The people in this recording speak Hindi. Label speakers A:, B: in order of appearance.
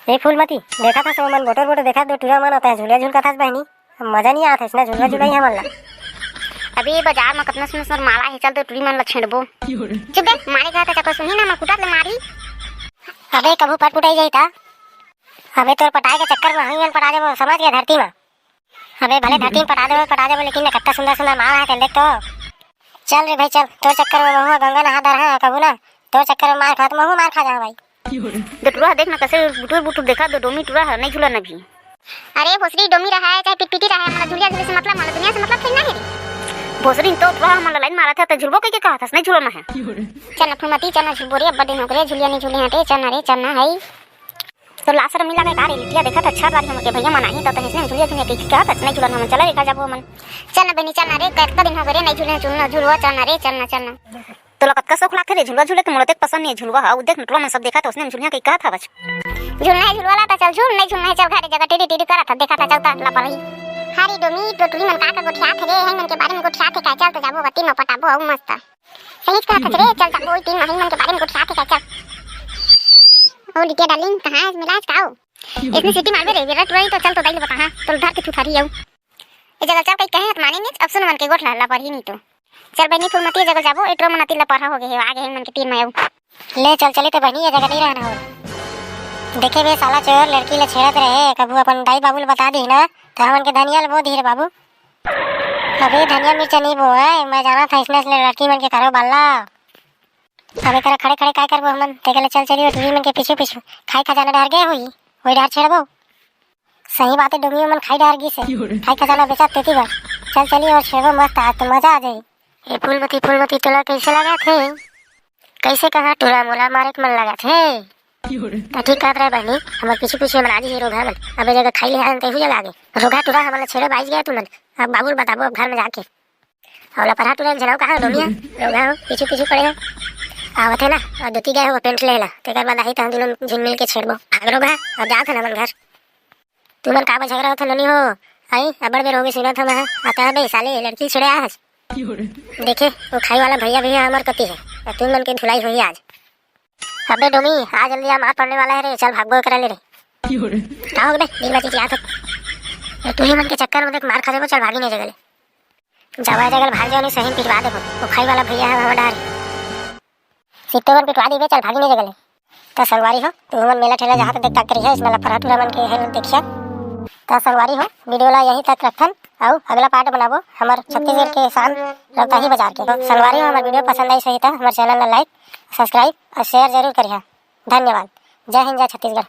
A: ए फूलमती देखा था सब मन बोटर बोटर देखा दो टूरा मन होता है झूला झूल का था बहनी मजा नहीं आता इसना झूला झूला ही हमन ला।
B: अभी बाजार में कितना सुंदर माला है, चल तो टुरी मन ला छेड़बो। चुप बे, मारे का चक्कर सुनी ना, मैं कुटात ले मारी।
A: अबे कबू पट पुटाई जाई था। अबे तोर पटाए के चक्कर में हई मन पटा देबो, समझ गया धरती में। अबे भले धरती में पटा देबो लेकिन कितना सुंदर सुंदर माला है देख तो। चल रे भाई चल, तोर चक्कर में महू गंगा नहा दर है कबू ना, तोर चक्कर में मार खा तो महू मार खा जा भाई।
B: दो टुरा देख ना कैसे बुटुर बुटुर देखा, दो डोमी टुरा है नहीं झूला ना भी। अरे भोसरी डोमी रहा है चाहे पिटपिटी रहा है, हमारा झूलिया झूले से मतलब, हमारा दुनिया से मतलब थोड़ी ना है। भोसरी तो टुरा हमारा लाइन मारा था तो झुलबो के कहा था नहीं झूलना है। चल ना फुलमती चल ना झुलबो रे, अब दिन हो गए झुलिया नहीं झूले हटे, चल ना रे चल ना है। तो लासर मिला के कार लिटिया देखा था अच्छा बारी हमके भैया मना ही तो इसने झुलिया झूले के कहा था नहीं झूलना हम, चला देखा जाबो मन। चल ना बनी चल ना रे, कितना दिन हो गए नहीं झूले झूलना झुलवा, चल ना रे चल ना। तो लगत का शौक लागथे रे झुलवा झूले, तो मोला तक पसंद नहीं है झुलवा। हां देख नटवा में सब देखा था उसने झुलिया के कहा था बस झूलना है झुलवा ला, चल झूल नहीं झूलना है चल घरे जगह टेढ़ी टेढ़ी करा था देखा था चलता ला पर ही। हारी डोमी तो टुरी मन का गोठिया थे रे, है मन के बारे में गोठिया थे का, चल तो जाबो गति में पटाबो औ मस्त सही कहा था रे, चल जाबो तीन महीने मन के बारे में गोठिया थे का। चल ओ लिटिया डार्लिंग कहां है मिलाज काओ इसने सिटी मार रे विराट रही तो चल तो दाई बता। हां तो उधर के छुठारी जाऊ ए जगह चल कहीं कहे त माने नहीं, अब सुन मन के गोठला ला पर ही नहीं तो चल बहनी फुलमती जगह जाबो, एटरो मनती ला पर हो गए आगे मन के तीन में आऊ।
A: ले चल चली तो बहनी ये जगह नहीं रहना हो। देखे बे साला चोर लड़की ले छेड़त रहे, कबू अपन दाई बाबू ले बता दी ना तो हमन के धनिया ले बो दी रे बाबू। अबे धनिया मिर्च नहीं बो है, मैं जाना था इसने लड़की मन के करो बाला। अबे करा खड़े खड़े काय करबो हमन, तेकले चल चलियो टुरी मन के पीछे पीछे खाई खजाना डर गए होई ओई डर छेड़बो। सही बात है डोंगी मन खाई डर गी से खाई खजाना बेचा तेती बार। चल चलिए और छेड़बो मस्त, आज तो मजा आ जाए। ए फूलमती तोला कैसे लगा थे, कैसे कहा टूरा मोला मारे के मन लगा थे तो ठीक कर रहे बहनी, हमारे पीछे पीछे मन आज ही रोगा मन। अबे जगह खाई ले आन तेहु जगह आगे रोगा टूरा हमारे छेड़े बाइज गया तुमन। अब बाबू बताबो अब घर में जाके और पढ़ा टूरा जलाओ कहा डोमिया रोगा हो पीछे पीछे पड़े हो आवत है ना, और दुती गए हो पेंट ले ला तेकर बाद आई तो दोनों झिल मिल के छेड़बो भाग रोगा और जात है ना मन घर। तुमन का झगड़ा होता नहीं हो आई अबड़ बेर हो गई सुना था मैं आता है बे साले लड़की छेड़े आज। देखे वो खाई वाला भैया हमार कती है, तुम मन के धुलाई हुई आज। अबे डोमी आ जल्दी आ मार पड़ने वाला है रे, चल भागो करा ले रे। कहाँ हो बे दिन में चिचिया था तू ही मन के चक्कर में देख मार खा देबो, चल भागी नहीं जगह जगह जगह भाग जाओ नहीं सही पिटवा देबो, वो खाई वाला भैया है हमारा डर सिट्टो मन पिटवा दी बे, चल भागी नहीं जगह तो संगवारी हो तू मन मेला ठेला जहाँ तक देख तक करी है इसमें पराठूरा मन के है देखिया तो संगवारी हो वीडियो ला यहीं तक रखन और अगला पार्ट बनाबो हमारे छत्तीसगढ़ के शान रौताही बाजार के। तो संगवारी हो हमारे वीडियो पसंद आई सही था हमारे चैनल ला लाइक सब्सक्राइब और शेयर जरूर करिए। धन्यवाद। जय हिंद जय छत्तीसगढ़।